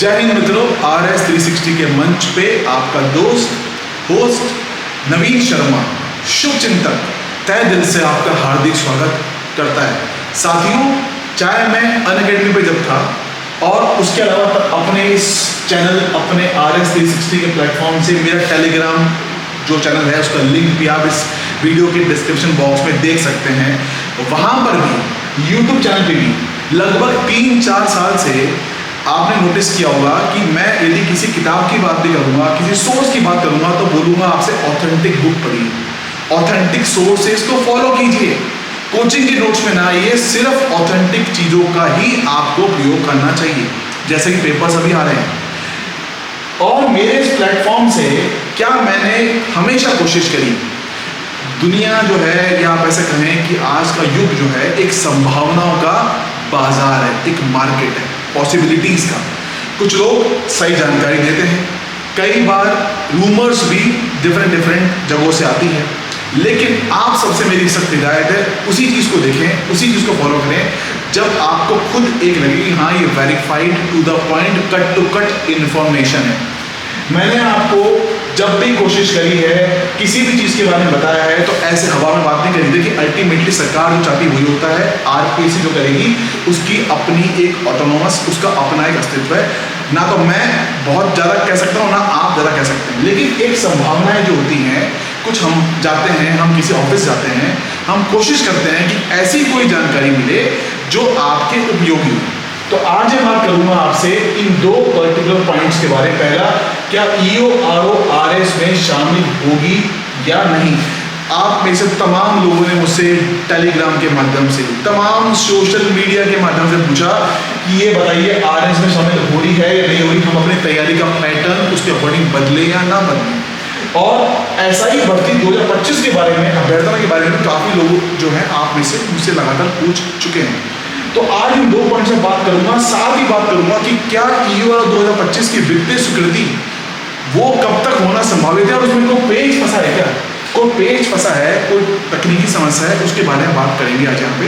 जय हिंद मित्रों, RS 360 के मंच पे आपका दोस्त होस्ट नवीन शर्मा शुभ चिंतक तहे दिल से आपका हार्दिक स्वागत करता है। साथियों, चाहे मैं अनअकैडमी पे जब था और उसके अलावा अपने इस चैनल अपने RS 360 के प्लेटफॉर्म से मेरा टेलीग्राम जो चैनल है उसका लिंक भी आप इस वीडियो के डिस्क्रिप्शन बॉक्स में देख सकते हैं। वहाँ पर भी यूट्यूब चैनल पे भी लगभग 3-4 साल से आपने नोटिस किया होगा कि मैं यदि किसी किताब की बात भी करूँगा, किसी सोर्स की बात करूँगा तो बोलूँगा आपसे ऑथेंटिक बुक पढ़िए, ऑथेंटिक सोर्सेज को फॉलो कीजिए, कोचिंग के नोट्स में ना आइए, सिर्फ ऑथेंटिक चीज़ों का ही आपको प्रयोग करना चाहिए, जैसे कि पेपर्स अभी आ रहे हैं। और मेरे इस प्लेटफॉर्म से क्या मैंने हमेशा कोशिश करी, दुनिया जो है या आप ऐसे कहें कि आज का युग जो है एक संभावनाओं का बाजार है, एक मार्केट है पॉसिबिलिटीज़ का। कुछ लोग सही जानकारी देते हैं, कई बार रूमर्स भी डिफरेंट जगहों से आती है, लेकिन आप सबसे मेरी सख्त हिदायत है उसी चीज़ को देखें, उसी चीज़ को फॉलो करें जब आपको खुद एक लगे कि हाँ ये verified to the point cut to cut information है। मैंने आपको जब भी कोशिश करी है किसी भी चीज़ के बारे में बताया है तो ऐसे हवा में बात नहीं करी। देखिए अल्टीमेटली सरकार जो चाहती वही होता है, RPC जो करेगी उसकी अपनी एक ऑटोनोमस, उसका अपना एक अस्तित्व है। ना तो मैं बहुत ज़्यादा कह सकता हूँ ना आप ज़्यादा कह सकते हैं, लेकिन एक संभावनाएं जो होती हैं, कुछ हम जाते हैं, हम किसी ऑफिस जाते हैं, हम कोशिश करते हैं कि ऐसी कोई जानकारी मिले जो आपके उपयोगी हो। तो आज मैं बात करूंगा आपसे इन दो पर्टिकुलर पॉइंट्स के बारे में। पहला, क्या EORORS में शामिल होगी या नहीं। आप में से तमाम लोगों ने मुझसे टेलीग्राम के माध्यम से, तमाम सोशल मीडिया के माध्यम से पूछा कि ये बताइए RS में शामिल हो रही है या नहीं हो रही, हम अपनी तैयारी का पैटर्न उसके अकॉर्डिंग बदले या ना बदले। और ऐसा ही भर्ती 2025 के बारे में, अभ्यर्थना के बारे में काफ़ी लोग जो हैं आप में से मुझसे लगातार पूछ चुके हैं। तो आज इन 2 पॉइंट से बात करूंगा, साथ ही बात करूंगा कि क्या EOR 2025 की वित्तीय स्वीकृति वो कब तक होना संभावित है और उसमें कोई पेच फंसा है क्या, कोई पेच फंसा है, कोई तकनीकी समस्या है, उसके बारे में बात करेंगे आज यहाँ पे।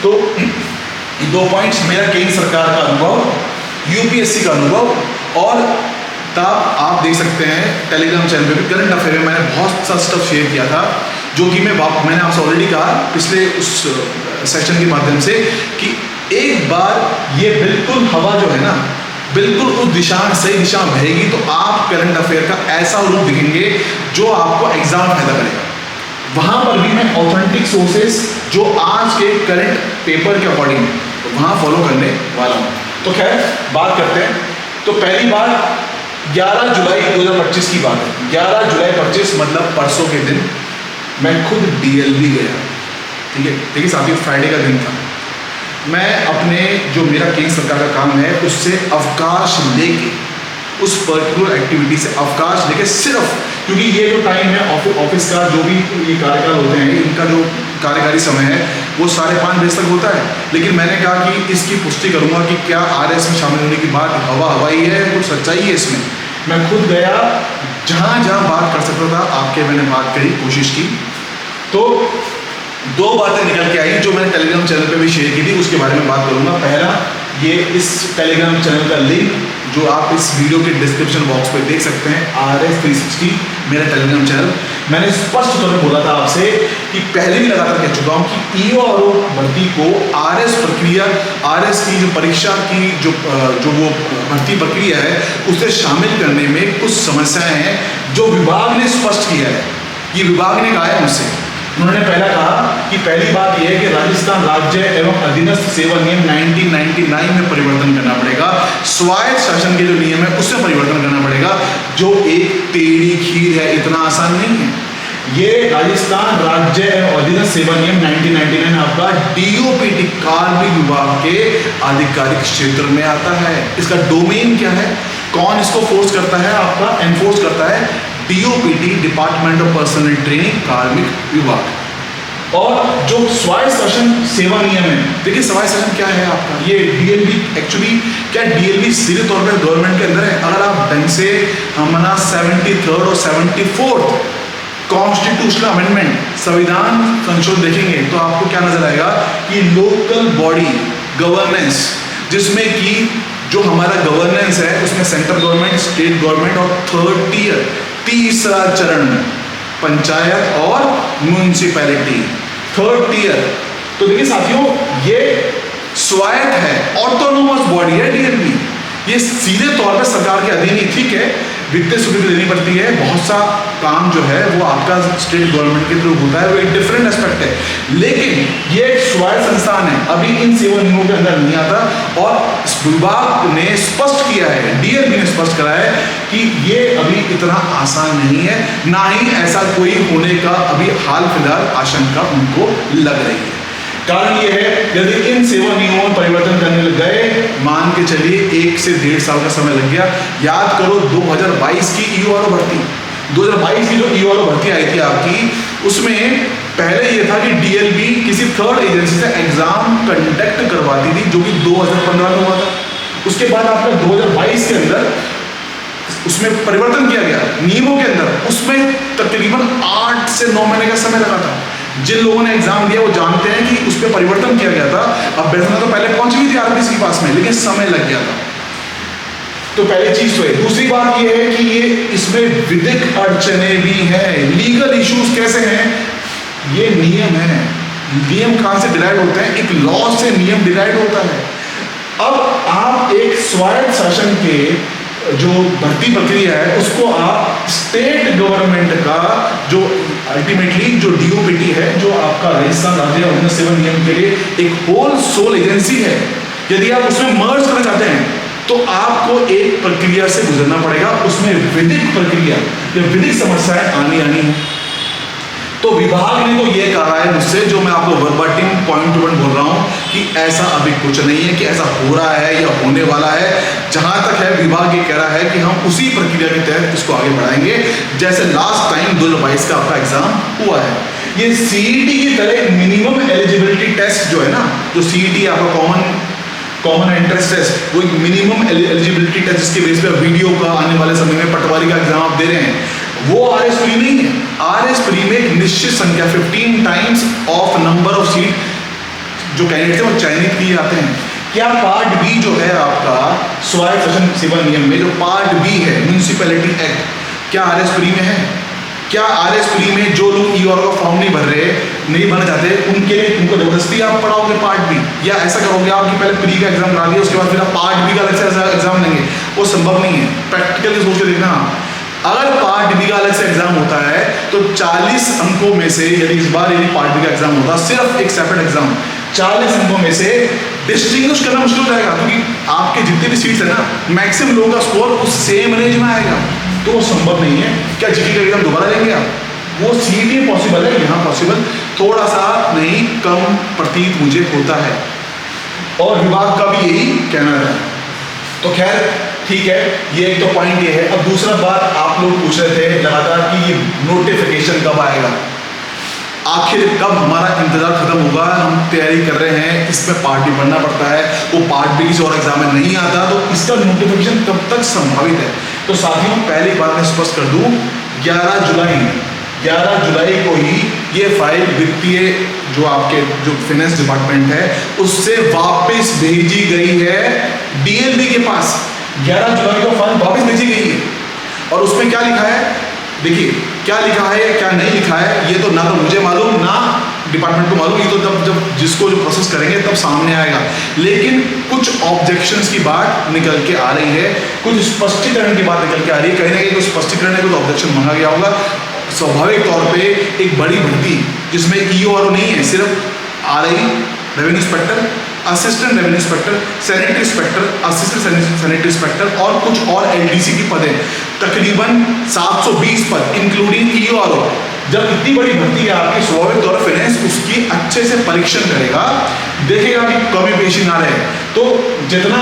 तो ये 2 पॉइंट्स, मेरा केंद्र सरकार का अनुभव, UPSC का अनुभव, और तब आप देख सकते हैं टेलीग्राम चैनल पे भी करंट अफेयर में मैंने बहुत सा स्टफ शेयर किया था जो कि मैंने आपसे ऑलरेडी कहा पिछले उस सेशन के माध्यम से कि एक बार ये बिल्कुल हवा जो है ना बिल्कुल उस दिशा में, सही दिशा में बहेगी तो आप करंट अफेयर का ऐसा रूप दिखेंगे जो आपको एग्जाम फायदा करेगा। वहाँ पर भी मैं ऑथेंटिक सोर्सेस जो आज के करंट पेपर के अकॉर्डिंग तो वहाँ फॉलो करने वाला हूँ। तो खैर बात करते हैं। तो पहली बात 11 जुलाई 2025 की बात है। 11 जुलाई 25 मतलब परसों के दिन मैं खुद DLV गया। ठीक है, देखिए साथियों, फ्राइडे का दिन था। मैं अपने जो मेरा केंद्र सरकार का काम है उससे अवकाश लेके, उस पर्टिकुलर एक्टिविटी से अवकाश लेके, सिर्फ क्योंकि ये जो टाइम है ऑफिस का जो भी ये कार्यकाल होते हैं, इनका जो कार्यकारी समय है वो 5:30 बजे तक होता है। लेकिन मैंने कहा कि इसकी पुष्टि करूंगा कि क्या RS में शामिल होने की बात हवाई है, कुछ सच्चाई है इसमें। मैं खुद गया, जहाँ जहाँ बात कर सकता था आपके मैंने बात करी, कोशिश की। तो 2 बातें निकल के आई जो मैंने टेलीग्राम चैनल पे भी शेयर की थी, उसके बारे में बात करूंगा। पहला, ये इस टेलीग्राम चैनल का लिंक जो आप इस वीडियो के डिस्क्रिप्शन बॉक्स पे देख सकते हैं, RS 360 मेरा टेलीग्राम चैनल। मैंने स्पष्ट तौर पर बोला था आपसे कि पहले भी लगातार कह चुका हूँ कि EOR भर्ती को RS प्रक्रिया, RS की जो परीक्षा की जो वो भर्ती प्रक्रिया है उसे शामिल करने में कुछ समस्याएं हैं जो विभाग ने स्पष्ट किया है। ये विभाग ने कहा है मुझसे। उन्होंने पहला कहा कि पहली बात यह है कि राजस्थान राज्य एवं अधीनस्थ सेवा नियम 1999 में परिवर्तन करना पड़ेगा, स्वायत्त शासन के जो नियम है उसमें परिवर्तन करना पड़ेगा, जो एक टेढ़ी खीर है, इतना आसान नहीं है। ये राजस्थान राज्य एवं अधीनस्थ सेवा नियम 1999 आपका DOPT कार्मिक विभाग के आधिकारिक क्षेत्र में आता है। इसका डोमेन क्या है, कौन इसको फोर्स करता है, आपका एनफोर्स करता है DOPT, department of personal training, कार्मिक विभाग। और जो स्वायत्त शासन सेवा नियम है, देखिए स्वायत्त शासन क्या है आपका, ये DLV एक्चुअली क्या, DLV सीधे तौर पर गवर्नमेंट के अंदर है। अगर आप ढंग से हमारा 73rd और 74th कॉन्स्टिट्यूशनल अमेंडमेंट, संविधान संशोधन देखेंगे तो आपको क्या नजर आएगा कि लोकल बॉडी गवर्नेंस जिसमें कि जो हमारा गवर्नेंस है उसमें सेंट्रल गवर्नमेंट, स्टेट गवर्नमेंट और थर्ड टियर, तीसरा चरण पंचायत और म्यूनिसिपैलिटी, थर्ड टियर। तो देखिए साथियों, ये स्वायत्त है, ऑटोनोमस बॉडी है डीएलबी। ये सीधे तौर पर सरकार के अधीन ही, ठीक है, वित्तीय स्वीकृति देनी पड़ती है, बहुत सा काम जो है वो आपका स्टेट गवर्नमेंट के थ्रू होता है, वो एक डिफरेंट एस्पेक्ट है। लेकिन ये एक स्वायत्त संस्थान है, अभी इन सेवा नियमों के अंदर नहीं आता। और विभाग ने स्पष्ट किया है, डीएलबी ने स्पष्ट करा है कि ये अभी इतना आसान नहीं है, ना ही ऐसा कोई होने का अभी हाल फिलहाल आशंका उनको लग रही है। कारण ये है, यदि इन सेवा नियमों में परिवर्तन करने लग गए, मान के चलिए 1 से 1.5 साल का समय लग गया। याद करो 2022 की ईओआरओ भर्ती, 2022 की जो ईओआरओ भर्ती आई थी आपकी, उसमें पहले ये था कि डीएलबी किसी थर्ड एजेंसी से एग्जाम कंडक्ट करवाती थी, जो कि 2015 में हुआ था। उसके बाद आपका 2022 के अंदर उसमें परिवर्तन किया गया नियमों के अंदर, उसमें तकरीबन 8 से 9 महीने का समय लगा था। जिन लोगों ने एग्जाम दिया वो जानते हैं कि उस पर परिवर्तन किया गया था। अब बैठना तो पहले पहुंच भी थी आरबीसी के पास में, लेकिन समय लग गया था। तो पहली चीज तो है। दूसरी बात ये है कि ये इसमें विधिक अड़चने भी हैं, लीगल इश्यूज कैसे हैं, ये नियम है, नियम कहां से डिराइव होते हैं, एक लॉ से नियम डिराइव होता है। अब आप एक स्वायत्त शासन के जो भर्ती प्रक्रिया है उसको आप स्टेट गवर्नमेंट का जो अल्टीमेटली जो डीओपीटी है, जो आपका राजस्थान राज्य अभिन्न सेवा नियम के लिए एक होल सोल एजेंसी है, यदि आप उसमें मर्ज करना चाहते हैं तो आपको एक प्रक्रिया से गुजरना पड़ेगा, उसमें विधिक प्रक्रिया या विधिक समस्याएं आनी है। तो विभाग ने तो ये कहा है मुझसे, जो मैं आपको वर्बाटिम पॉइंट टू पॉइंट बोल रहा हूं, कि ऐसा अभी कुछ नहीं है कि ऐसा हो रहा है या होने वाला है। जहां तक है, विभाग ये कह रहा है कि हम उसी प्रक्रिया के तहत इसको आगे बढ़ाएंगे जैसे लास्ट टाइम 2022 का आपका एग्जाम हुआ है। ये सीईटी की तरह मिनिमम एलिजिबिलिटी टेस्ट जो है ना, जो सीईटी आपका कॉमन एंट्रेंस टेस्ट, वो एक मिनिमम एलिजिबिलिटी टेस्ट जिसके बेस पे वीडियो का आने वाले समय में पटवारी का एग्जाम आप दे रहे हैं, वो आरएस प्री नहीं है। आरएस प्री में एक निश्चित संख्या 15 times of number of seat जो कैंडिडेट है वो चयनित किए जाते हैं। क्या पार्ट बी जो है आपका स्वायत्त शासन सेवा नियम में, जो पार्ट बी है म्यूनिसिपैलिटी एक्ट, क्या आरएस प्री में है? क्या आरएस प्री में जो लोग ईओआरओ का फॉर्म नहीं भर रहे, नहीं भरना चाहते, उनके लिए उनको जबरदस्ती आप पढ़ाओगे पार्ट बी, या ऐसा करोगे आप कि पहले प्री का एग्जाम करा दिया उसके बाद फिर आप पार्ट बी का अलग से एग्जाम लेंगे? वो संभव नहीं है। प्रैक्टिकली सोच के देखना, अगर पार्ट बी का अलग से एग्जाम होता है तो 40 अंकों में से, यदि इस बार यदि पार्ट बी का एग्जाम होता, सिर्फ एक सेपरेट एग्जाम, 40 अंकों में से डिस्टिंग्विश करना मुश्किल हो जाएगा, क्योंकि आपके जितने भी सीट्स है ना, मैक्सिमम लोगों का स्कोर उस सेम रेंज में आएगा, तो वो संभव नहीं है। क्या जीटी का एग्जाम दोबारा लेंगे आप? वो सीट ही पॉसिबल है, यहाँ पॉसिबल थोड़ा सा नहीं कम प्रतीत मुझे होता है, और विभाग का भी यही कहना है। तो खैर ठीक है, ये एक तो पॉइंट ये है। अब दूसरा बात आप लोग पूछ रहे थे लगातार कि ये नोटिफिकेशन कब आएगा, आखिर कब हमारा इंतजार खत्म होगा, हम तैयारी कर रहे हैं, इसमें पार्ट बी पढ़ना पड़ता है, वो पार्ट बी किसी और एग्जाम में नहीं आता, तो इसका नोटिफिकेशन कब तक संभावित है? तो साथियों, पहली बात मैं स्पष्ट कर दूं, 11 जुलाई को ही ये फाइल वित्तीय जो आपके जो फाइनेंस डिपार्टमेंट है उससे वापस भेजी गई है डीएलबी के पास। 11 जुलाई को फाइल वापस भेजी गई है, और उसमें क्या लिखा है, देखिए क्या लिखा है क्या नहीं लिखा है, ये तो ना तो मुझे मालूम ना डिपार्टमेंट को मालूम, ये तो जब जिसको जो प्रोसेस करेंगे तब सामने आएगा। लेकिन कुछ ऑब्जेक्शंस की बात निकल के आ रही है, कुछ स्पष्टीकरण की बात निकल के आ रही है, कहीं ना कहीं तो स्पष्टीकरण है, कुछ ऑब्जेक्शन मांगा गया होगा। स्वाभाविक तौर पे एक बड़ी भर्ती जिसमें ईओआरओ नहीं है, सिर्फ RI, revenue inspector, assistant revenue inspector, sanitary inspector, assistant sanitary inspector और कुछ और एलडीसी की पद है, तकरीबन 720 पद इंक्लूडिंग ईओआरओ। जब इतनी बड़ी भर्ती है आपकी, स्वाभाविक तौर पर फाइनेंस उसकी अच्छे से परीक्षण करेगा, देखेगा कि कमी पेशी ना रहे। तो जितना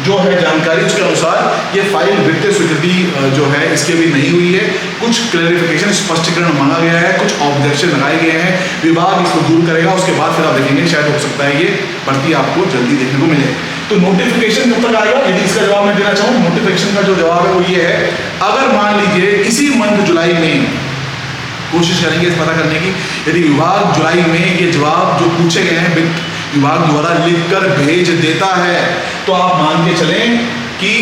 जो है जानकारी उसके अनुसार ये फाइल वित्तीय स्वीकृति जो है इसके भी नहीं हुई है, कुछ क्लैरिफिकेशन स्पष्टीकरण मांगा गया है, कुछ ऑब्जेक्शन लगाए गए हैं, विभाग इसको दूर करेगा, उसके बाद फिर आप देखेंगे शायद हो सकता है ये भर्ती आपको जल्दी देखने को मिले। तो नोटिफिकेशन कब तक आएगा, यदि इसका जवाब मैं देना चाहूँ, नोटिफिकेशन का जो जवाब है वो ये है, अगर मान लीजिए इसी मंथ जुलाई में कोशिश करेंगे पता करने की, यदि विभाग जुलाई में ये जवाब जो पूछे गए हैं विभाग द्वारा लिखकर भेज देता है। तो आप मान के चलें कि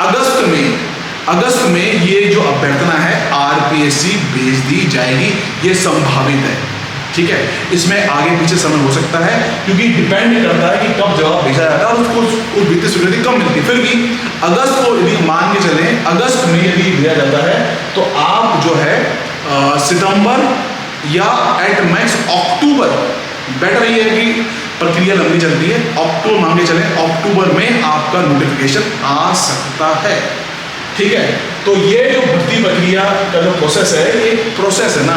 अगस्त में ये जो अभ्यर्थना है आरपीएससी भेज दी जाएगी, ये संभावित है। ठीक है, इसमें आगे पीछे समय हो सकता है क्योंकि डिपेंड करता है कि कब जवाब भेजा जाता है और उसको वित्तीय स्वीकृति कब मिलती है। फिर भी अगस्त को यदि मान के चलें, अगस्त में यदि भेजा जाता है तो आप जो है सितंबर या एट मैक्स अक्टूबर, बेटर ये है कि प्रक्रिया लंबी चलती है, अक्टूबर मान के चलें अक्टूबर में आपका नोटिफिकेशन आ सकता है। ठीक है, तो ये जो भर्ती प्रक्रिया का जो प्रोसेस है, एक प्रोसेस है ना,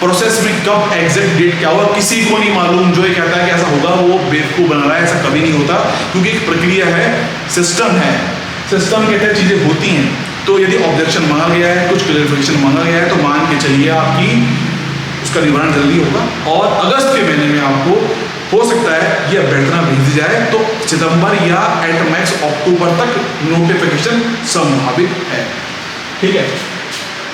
प्रोसेस में कब एग्जैक्ट डेट क्या होगा किसी को नहीं मालूम। जो ये कहता है कि ऐसा होगा वो बेवकूफ बना रहा है, ऐसा कभी नहीं होता क्योंकि एक प्रक्रिया है, सिस्टम है, सिस्टम के तहत चीजें होती हैं। तो यदि ऑब्जेक्शन मांगा गया है, कुछ क्लैरिफिकेशन मांगा गया है, तो मान के चलिए आपकी उसका निवारण जल्दी होगा और अगस्त के महीने में आपको हो सकता है ये अभ्यर्थना भेज दी जाए, तो सितंबर या एट मैक्स अक्टूबर तक नोटिफिकेशन संभावित है। ठीक है,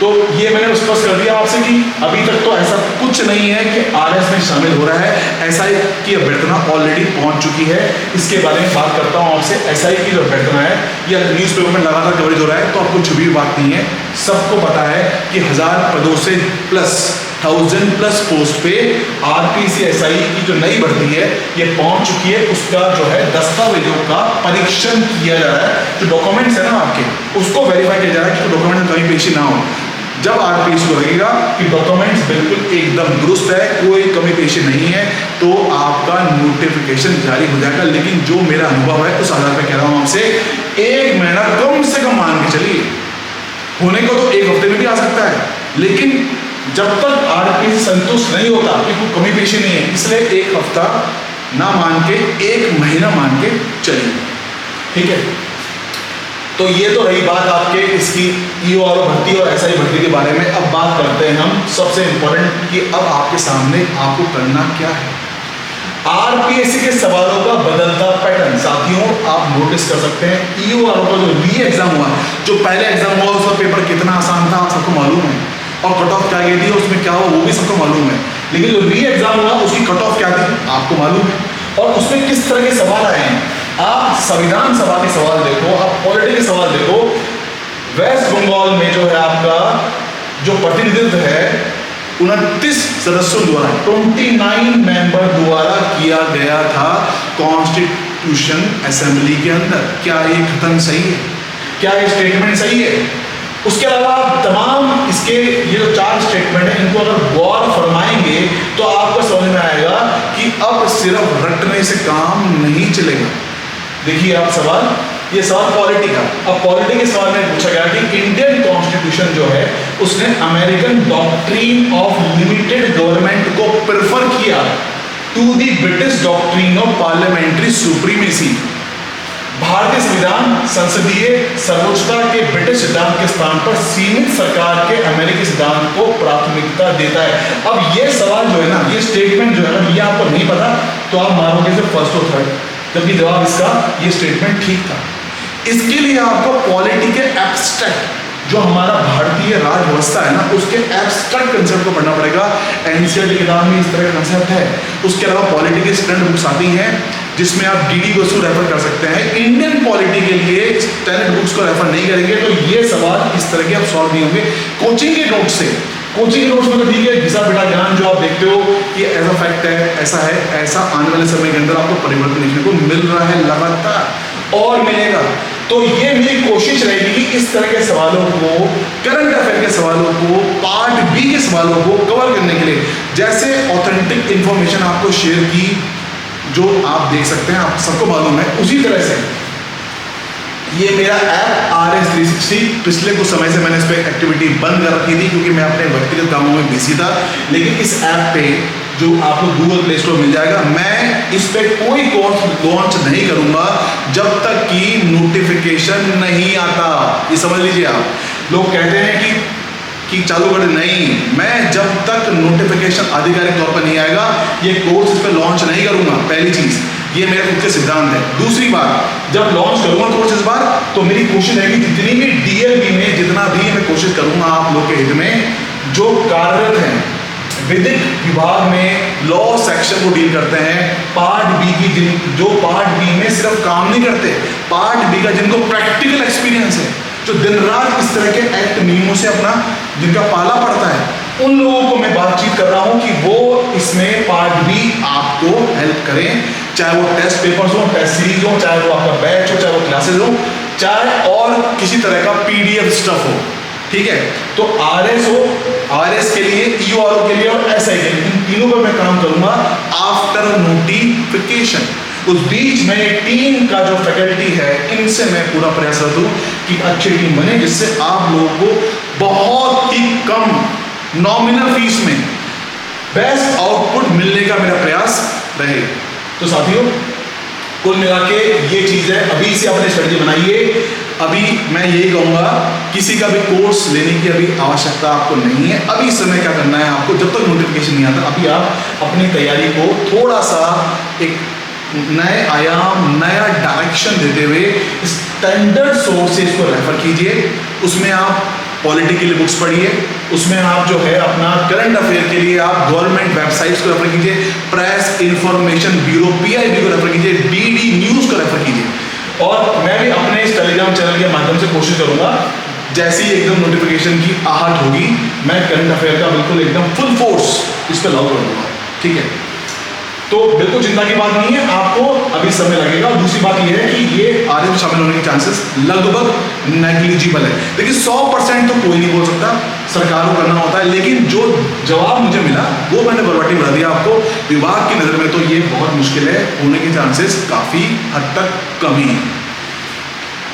तो ये मैंने स्पष्ट कर दिया आपसे कि अभी तक तो ऐसा कुछ नहीं है कि आरएस में शामिल हो रहा है। एसआई की अभ्यर्थना ऑलरेडी पहुंच चुकी है, इसके बारे में बात करता हूं आपसे। एसआई की जो अभ्यर्थना है या न्यूज़पेपर में लगातार कवरेज हो रहा है, तो आपको छुपी बात नहीं है, सबको पता है कि 1000 पदों से प्लस 1000+ पोस्ट पे आरपीसी एसआई की जो नई भर्ती है ये पहुंच चुकी है। उसका जो है दस्तावेजों का परीक्षण किया जा रहा है, जो डॉक्यूमेंट्स है ना आपके, उसको वेरीफाई किया जा रहा है कि डॉक्यूमेंट में कहीं पेशी ना हो। जब आरपीसी को लगेगा कि डॉक्यूमेंट्स बिल्कुल एकदम दुरुस्त है, कोई कमी पेशी नहीं है, तो आपका नोटिफिकेशन जारी हो जाएगा। लेकिन जो मेरा अनुभव है उस आधार पर कह रहा हूं आपसे, 1 महीना कम से कम मान के चलिए, होने को तो 1 हफ्ते में भी आ सकता है, लेकिन जब तक आरपीसी संतुष्ट नहीं होता कि कोई कमी पेशी नहीं है, इसलिए 1 हफ्ता ना मान के 1 महीना मान के चलिए। ठीक है, तो ये तो रही बात आपके इसकी ईओआरओ भर्ती और एसआई भर्ती के बारे में। अब बात करते हैं हम सबसे इंपॉर्टेंट कि अब आपके सामने आपको करना क्या है। आरपीएससी के सवालों का बदलता पैटर्न साथियों आप नोटिस कर सकते हैं। ईओआरओ का जो री एग्जाम हुआ, जो पहले एग्जाम हुआ उसका पेपर कितना आसान था आप सबको मालूम है, और कट ऑफ क्या गई थी उसमें क्या हुआ वो भी सबको मालूम है। लेकिन जो री एग्जाम हुआ उसकी कट ऑफ क्या थी आपको मालूम है, और उसमें किस तरह के सवाल आए हैं। आप संविधान सभा के सवाल देखो, आप पॉलिटी के सवाल देखो। वेस्ट बंगाल में जो है आपका जो प्रतिनिधित्व है 29 सदस्यों द्वारा 29 मेंबर द्वारा किया गया था कॉन्स्टिट्यूशन असेंबली के अंदर। क्या ये कथन सही है? क्या ये स्टेटमेंट सही है? उसके अलावा तमाम इसके ये जो 4 स्टेटमेंट है इनको अगर गौर फरमाएंगे तो आपको समझ में आएगा कि अब सिर्फ रटने से काम नहीं चलेगा। देखिए आप सवाल, ये सवाल पॉलिटी का। अब पॉलिटी के सवाल में पूछा गया कि इंडियन कॉन्स्टिट्यूशन जो है उसने American doctrine of limited government को प्रेफर किया to the British doctrine of parliamentary supremacy. भारतीय संविधान संसदीय सर्वोच्चता के ब्रिटिश सिद्धांत के स्थान पर सीमित सरकार के अमेरिकी सिद्धांत को प्राथमिकता देता है। अब ये सवाल जो है ना, ये स्टेटमेंट जो है ना, ये आपको नहीं पता तो आप मारोगे सिर्फ फर्स्ट और थर्ड, जबकि जवाब इसका ये स्टेटमेंट ठीक था। इसके लिए आपको पॉलिटी के एब्स्ट्रैक्ट जो हमारा भारतीय राज व्यवस्था है ना, उसके एब्स्ट्रैक्ट कंसेप्ट को पढ़ना पड़ेगा। एनसीईआरटी किताब में इस तरह का कंसेप्ट है। उसके अलावा पॉलिटी के स्टैंडर्ड बुक्स आती हैं जिसमें आप डीडी बसु रेफर कर सकते हैं। इंडियन पॉलिटी के लिए स्टैंडर्ड बुक्स को रेफर नहीं करेंगे तो ये सवाल इस तरह के आप सॉल्व नहीं होंगे कोचिंग के नोट से। कोचिंग के नोट्स में तो ठीक है, घिसा पिटा ज्ञान जो आप देखते हो कि ऐसा फैक्ट है, ऐसा आने वाले समय के अंदर आपको परिवर्तन देखने को मिल रहा है लगातार और मिलेगा। तो ये मेरी कोशिश रहेगी कि इस तरह के सवालों को, करंट अफेयर के सवालों को, पार्ट बी के सवालों को कवर करने के लिए जैसे ऑथेंटिक इंफॉर्मेशन आपको शेयर की जो आप देख सकते हैं, आप सबको मालूम है, उसी तरह से ये मेरा ऐप RS360 पिछले कुछ समय से मैंने इस पर एक्टिविटी बंद कर रखी थी क्योंकि मैं अपने व्यक्तिगत कामों में बिजी था। लेकिन इस ऐप पे जो आपको गूगल प्ले स्टोर मिल जाएगा, मैं इस पे कोई कोर्स लॉन्च नहीं करूंगा जब तक कि नोटिफिकेशन नहीं आता। ये समझ लीजिए आप। लोग कहते हैं कि चालू कर दे, नहीं, मैं जब तक नोटिफिकेशन आधिकारिक तौर पर नहीं आएगा ये कोर्स इस पर लॉन्च नहीं करूंगा। पहली चीज, ये मेरा खुद के सिद्धांत है। दूसरी बात, जब लॉन्च करूंगा कोर्स इस बार तो मेरी कोशिश है कि जितनी भी डीएलबी में जितना भी मैं कोशिश करूंगा आप लोग के हित में जो कार्यरत हैं विधिक विभाग में लॉ सेक्शन को डील करते हैं। पार्ट बी की जो पार्ट बी में सिर्फ काम नहीं करते, पार्ट बी का जिनको प्रैक्टिकल एक्सपीरियंस है, जो दिन रात इस तरह के एक्ट नियमों से अपना जिनका पाला पड़ता है, उन लोगों को मैं बातचीत कर रहा हूं कि वो इसमें पार्ट बी आपको हेल्प करें, चाहे वो टेस्ट पेपर्स हो, टेस्ट सीरीज हो, चाहे वो आपका बैच हो, चाहे वो क्लासेस हो, चाहे और किसी तरह का पीडीएफ स्टफ हो। ठीक है, तो आरएस हो, आरएस के लिए, ईओआरओ के लिए और एसआई के लिए, इन तीनों पर मैं काम करूंगा आफ्टर नोटिफिकेशन। उस बीच में टीम का जो फैकल्टी है, इनसे मैं पूरा प्रयास करता हूं कि अच्छी टीम बने, जिससे आप लोगों को बहुत ही कम नॉमिनल फीस में बेस्ट आउटपुट मिलने का मेरा प्रयास रहे। तो साथियों, कुल मिला के ये चीज है, अभी से अपने स्ट्रेटजी बनाइए। अभी मैं यही कहूंगा, किसी का भी कोर्स लेने की अभी आवश्यकता आपको नहीं है। अभी इस समय क्या करना है आपको, जब तक नोटिफिकेशन नहीं आता, अभी आप अपनी तैयारी को थोड़ा सा एक नए आयाम, नया डायरेक्शन देते हुए स्टैंडर्ड सोर्सेज को रेफर कीजिए। उसमें आप पॉलिटी के लिए बुक्स पढ़िए, उसमें आप जो है अपना करंट अफेयर के लिए आप गवर्नमेंट वेबसाइट्स को रेफर कीजिए, प्रेस इंफॉर्मेशन ब्यूरो पीआईबी को रेफर कीजिए, डीडी न्यूज को रेफर कीजिए। और मैं भी अपने इस टेलीग्राम चैनल के माध्यम से कोशिश करूंगा, जैसे ही एकदम नोटिफिकेशन की आहट होगी, मैं करंट अफेयर का बिल्कुल एकदम फुल फोर्स इस पर लागू कर दूंगा। ठीक है, तो बिल्कुल चिंता की बात नहीं है, आपको अभी समय लगेगा। और दूसरी बात यह है कि ये आरएस में शामिल होने के चांसेस लगभग नेग्लिजिबल है। देखिए 100% तो कोई नहीं बोल सकता, सरकार को करना होता है, लेकिन जो जवाब मुझे मिला वो मैंने वर्बाटी बता दिया आपको। विभाग की नज़र में तो ये बहुत मुश्किल है, होने के चांसेस काफ़ी हद तक कमी है।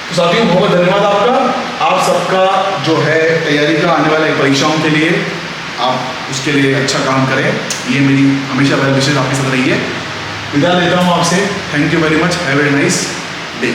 तो साथियों, बहुत धन्यवाद आपका। आप सबका जो है तैयारी का आने वाले परीक्षाओं के लिए आप उसके लिए अच्छा काम करें, ये मेरी हमेशा वेल विशेष आपके साथ रही है। विदा लेता हूँ आपसे। Thank you very much, have a nice day.